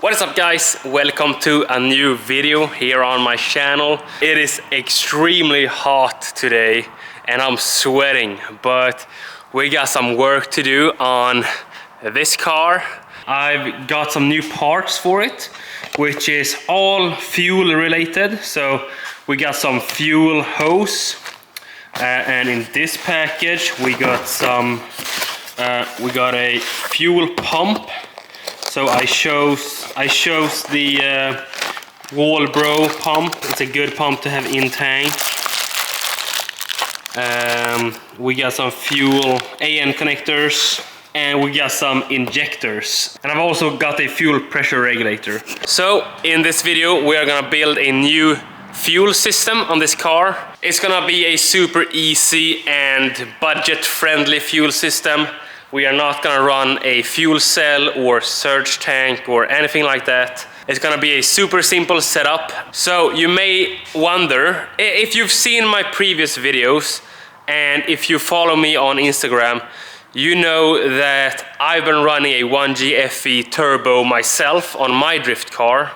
What is up guys, welcome to a new video here on my channel. It is extremely hot today and I'm sweating, but we got some work to do on this car. I've got some new parts for it, which is all fuel related. So we got some fuel hose and in this package we got a fuel pump. So I chose the Walbro pump. It's a good pump to have in tank. We got some fuel AN connectors and we got some injectors. And I've also got a fuel pressure regulator. So in this video we are gonna build a new fuel system on this car. It's gonna be a super easy and budget friendly fuel system. We are not gonna run a fuel cell or surge tank or anything like that. It's gonna be a super simple setup. So you may wonder, if you've seen my previous videos and if you follow me on Instagram, you know that I've been running a 1G FE turbo myself on my drift car.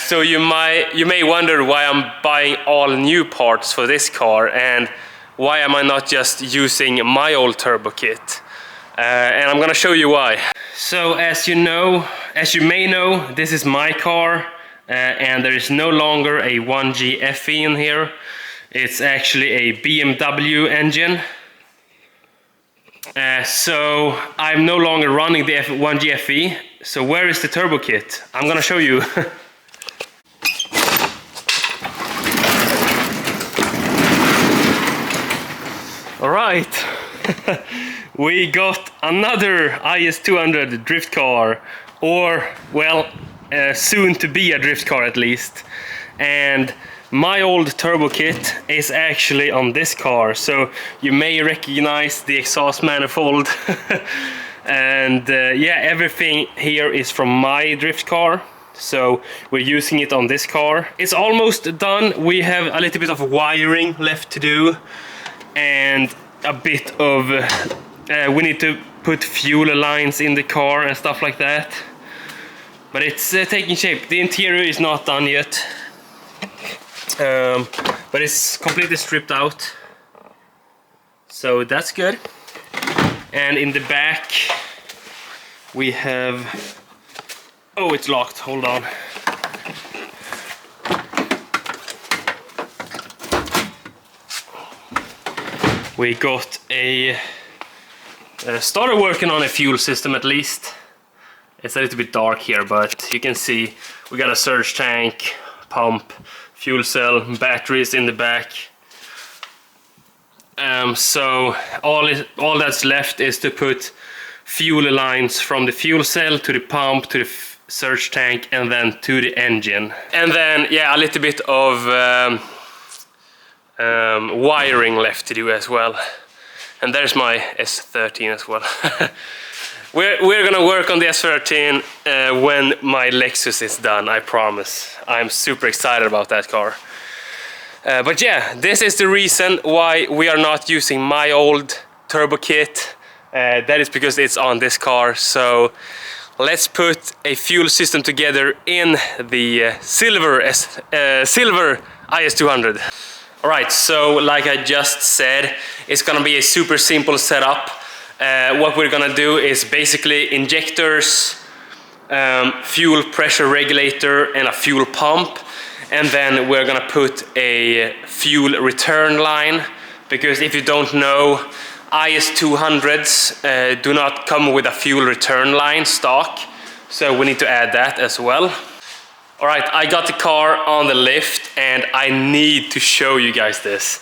So you may wonder why I'm buying all new parts for this car and why am I not just using my old turbo kit? And I'm gonna show you why. So as you may know, this is my car and there is no longer a 1G FE in here. It's actually a BMW engine. So I'm no longer running the 1G FE. So where is the turbo kit? I'm gonna show you. All right, we got another IS200 drift car, or well, soon to be a drift car at least. And my old turbo kit is actually on this car, so you may recognize the exhaust manifold. And yeah, everything here is from my drift car. So we're using it on this car. It's almost done. We have a little bit of wiring left to do. And a bit of we need to put fuel lines in the car and stuff like that, but it's taking shape. The interior is not done yet, but it's completely stripped out, so that's good. And in the back we have, oh, it's locked, hold on. We got started working on a fuel system at least. It's a little bit dark here, but you can see we got a surge tank, pump, fuel cell, batteries in the back. So all that's left is to put fuel lines from the fuel cell to the pump to the surge tank and then to the engine. And then yeah, a little bit of wiring left to do as well. And there's my S13 as well. We're gonna work on the S13 when my Lexus is done, I promise. I'm super excited about that car. But yeah, this is the reason why we are not using my old turbo kit. That is because it's on this car. So let's put a fuel system together in the silver IS200. Alright, so like I just said, it's gonna be a super simple setup. What we're gonna do is basically injectors, fuel pressure regulator and a fuel pump. And then we're gonna put a fuel return line, because if you don't know, IS200s do not come with a fuel return line stock. So we need to add that as well. Alright, I got the car on the lift and I need to show you guys this.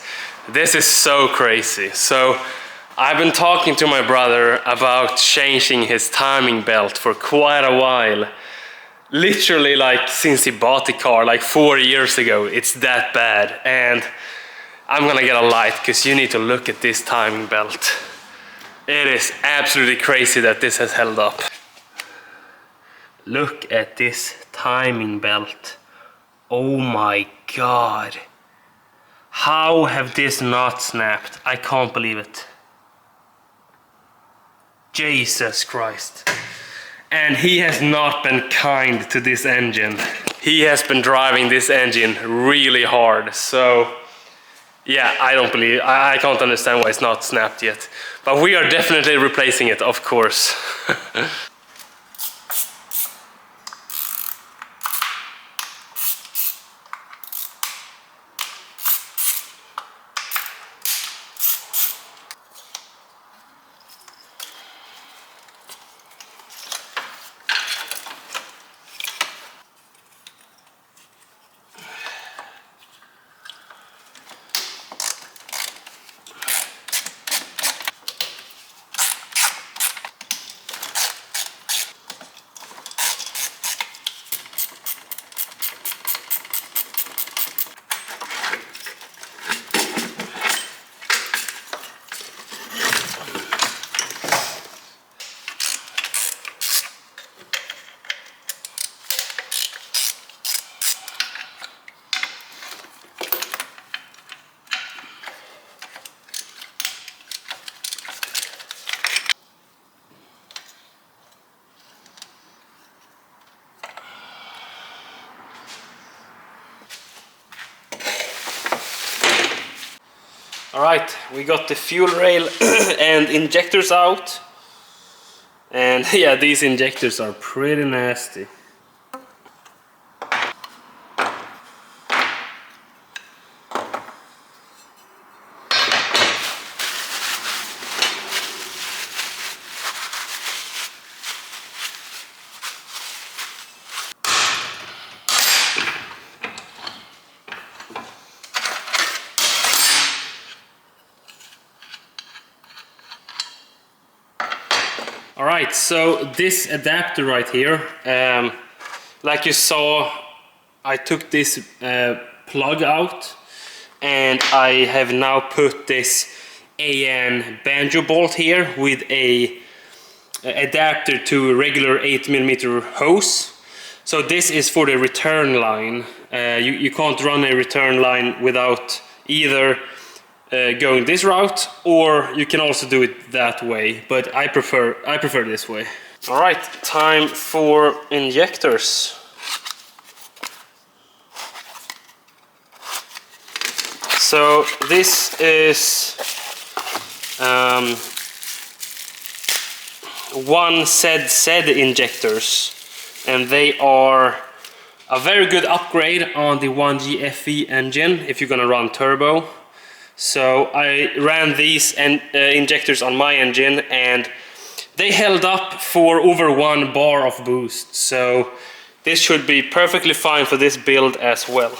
This is so crazy. So I've been talking to my brother about changing his timing belt for quite a while. Literally like since he bought the car like 4 years ago. It's that bad. And I'm gonna get a light because you need to look at this timing belt. It is absolutely crazy that this has held up. Look at this timing belt. Oh my god. How have this not snapped? I can't believe it. Jesus Christ. and he has not been kind to this engine. He has been driving this engine really hard, so yeah, I can't understand why it's not snapped yet. But we are definitely replacing it, of course. Alright, we got the fuel rail and injectors out. And yeah, these injectors are pretty nasty. Alright, so this adapter right here, like you saw, I took this plug out and I have now put this AN banjo bolt here with a adapter to a regular 8mm hose. So this is for the return line. You can't run a return line without either going this route, or you can also do it that way, but I prefer this way. All right, time for injectors. So this is one Z injectors, and they are a very good upgrade on the 1G FE engine if you're gonna run turbo. So I ran these injectors on my engine and they held up for over 1 bar of boost. So this should be perfectly fine for this build as well.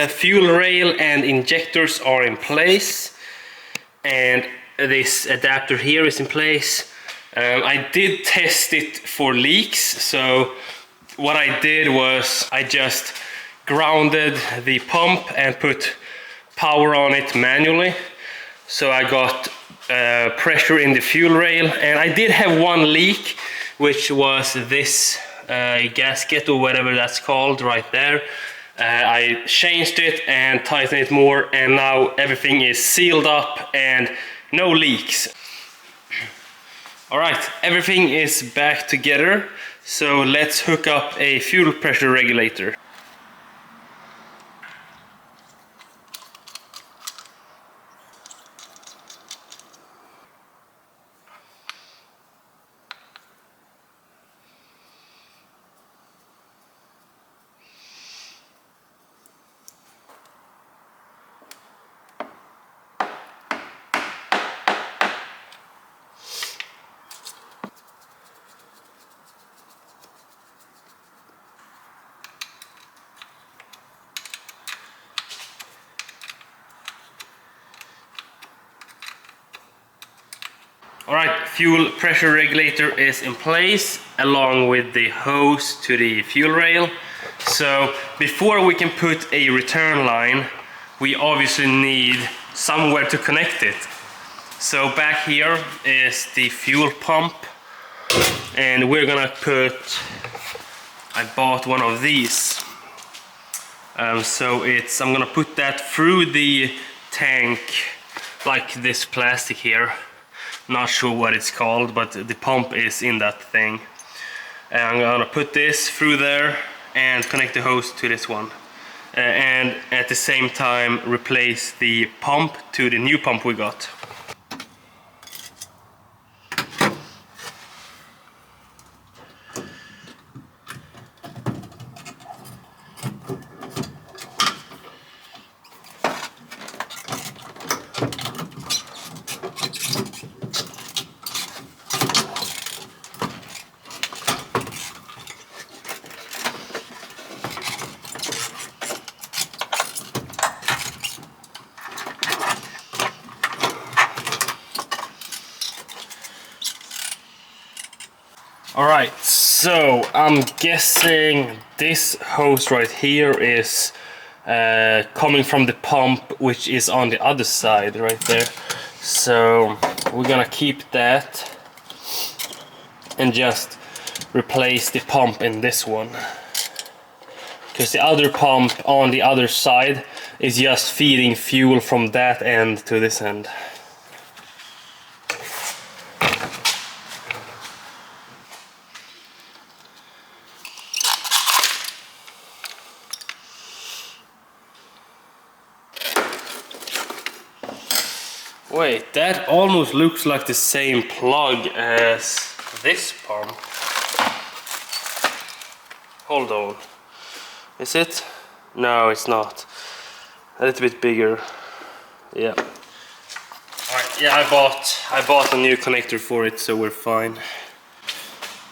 Fuel rail and injectors are in place, and this adapter here is in place. I did test it for leaks, so what I did was I just grounded the pump and put power on it manually. So I got pressure in the fuel rail, and I did have one leak, which was this gasket or whatever that's called right there. I changed it and tightened it more, and now everything is sealed up and no leaks. Alright, everything is back together, so let's hook up a fuel pressure regulator. Alright, fuel pressure regulator is in place along with the hose to the fuel rail. So before we can put a return line, we obviously need somewhere to connect it. So back here is the fuel pump, and we're gonna put, I bought one of these. So I'm gonna put that through the tank, like this plastic here. Not sure what it's called, but the pump is in that thing. And I'm gonna put this through there and connect the hose to this one. And at the same time replace the pump to the new pump we got. Alright, so I'm guessing this hose right here is coming from the pump, which is on the other side right there. So we're gonna keep that and just replace the pump in this one, because the other pump on the other side is just feeding fuel from that end to this end. Wait, that almost looks like the same plug as this pump. Hold on. Is it? No, it's not. A little bit bigger. Yeah. Alright, yeah, I bought a new connector for it, so we're fine.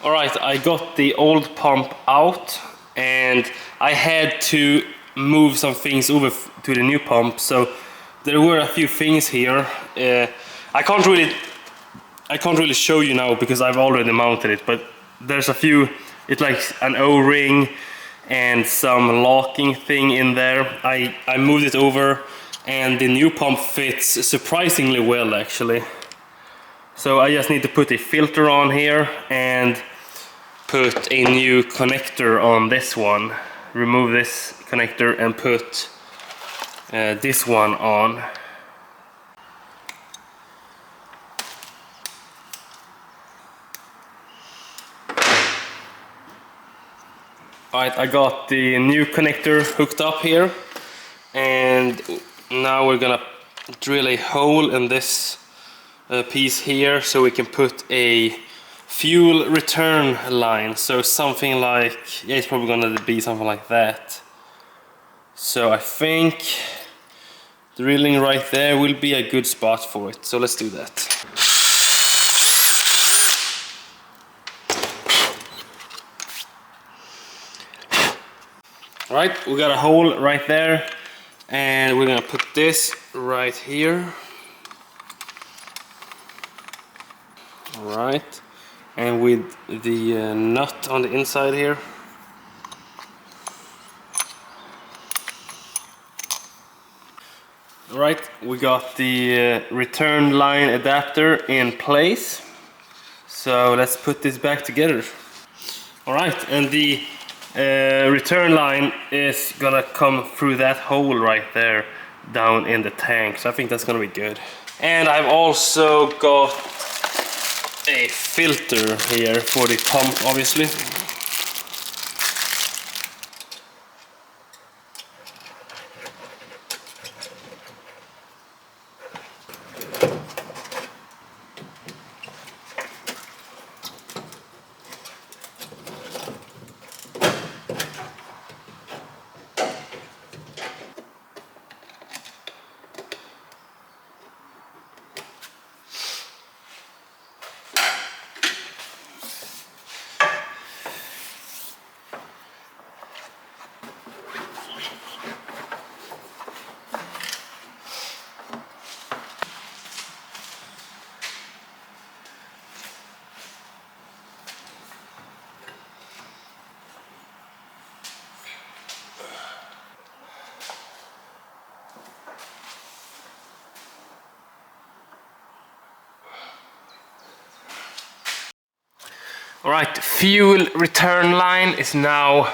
Alright, I got the old pump out and I had to move some things over to the new pump, so there were a few things here. I can't really show you now because I've already mounted it, but there's a few. It's like an O-ring and some locking thing in there. I moved it over and the new pump fits surprisingly well actually. So I just need to put a filter on here and put a new connector on this one. Remove this connector and put this one on. Alright, I got the new connector hooked up here, and now we're gonna drill a hole in this piece here so we can put a fuel return line. So something like, yeah, it's probably gonna be something like that. So I think drilling right there will be a good spot for it, so let's do that. Alright, we got a hole right there and we're gonna put this right here. Alright, and with the nut on the inside here. Alright, we got the return line adapter in place. So let's put this back together. Alright, and the return line is gonna come through that hole right there down in the tank. So I think that's gonna be good. And I've also got a filter here for the pump, obviously. Alright, fuel return line is now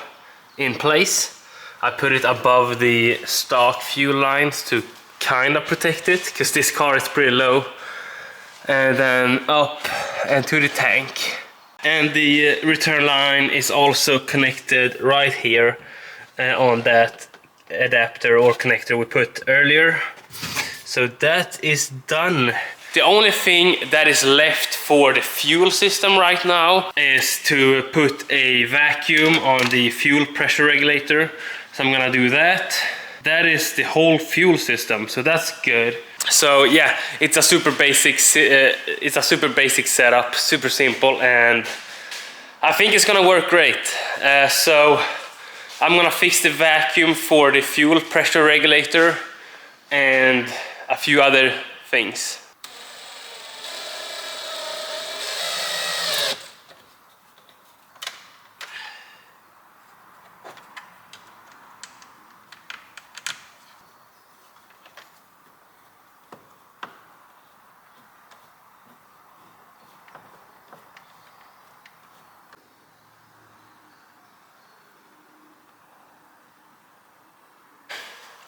in place. I put it above the stock fuel lines to kind of protect it, because this car is pretty low. And then up and to the tank. And the return line is also connected right here on that adapter or connector we put earlier. So that is done. The only thing that is left for the fuel system right now is to put a vacuum on the fuel pressure regulator. So I'm gonna do that. That is the whole fuel system, so that's good. So yeah, it's a super basic setup, super simple, and I think it's gonna work great. So I'm gonna fix the vacuum for the fuel pressure regulator and a few other things.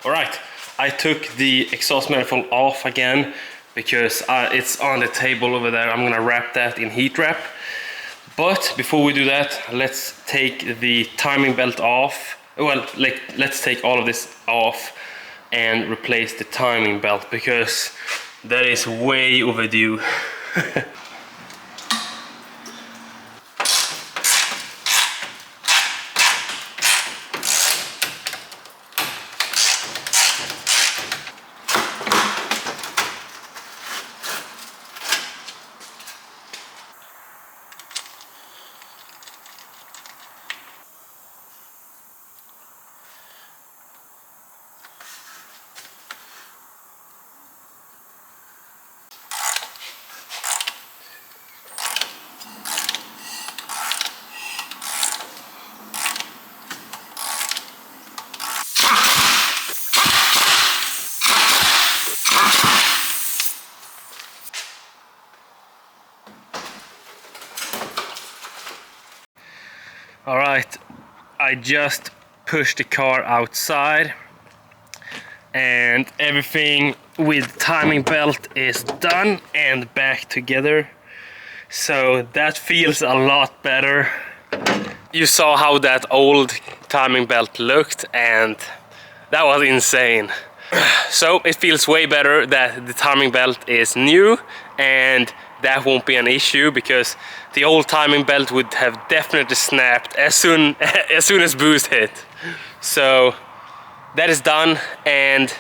Alright, I took the exhaust manifold off again because it's on the table over there. I'm gonna wrap that in heat wrap. But before we do that, let's take the timing belt off. Well, let's take all of this off and replace the timing belt because that is way overdue. Alright, I just pushed the car outside and everything with timing belt is done and back together. So that feels a lot better. You saw how that old timing belt looked and that was insane. So it feels way better that the timing belt is new, and that won't be an issue because the old timing belt would have definitely snapped as soon as boost hit. So that is done, and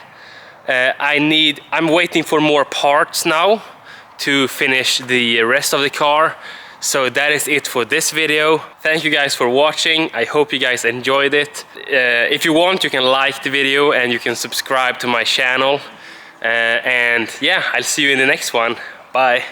I'm waiting for more parts now to finish the rest of the car. So that is it for this video. Thank you guys for watching. I hope you guys enjoyed it. If you want, you can like the video and you can subscribe to my channel. And yeah, I'll see you in the next one. Bye.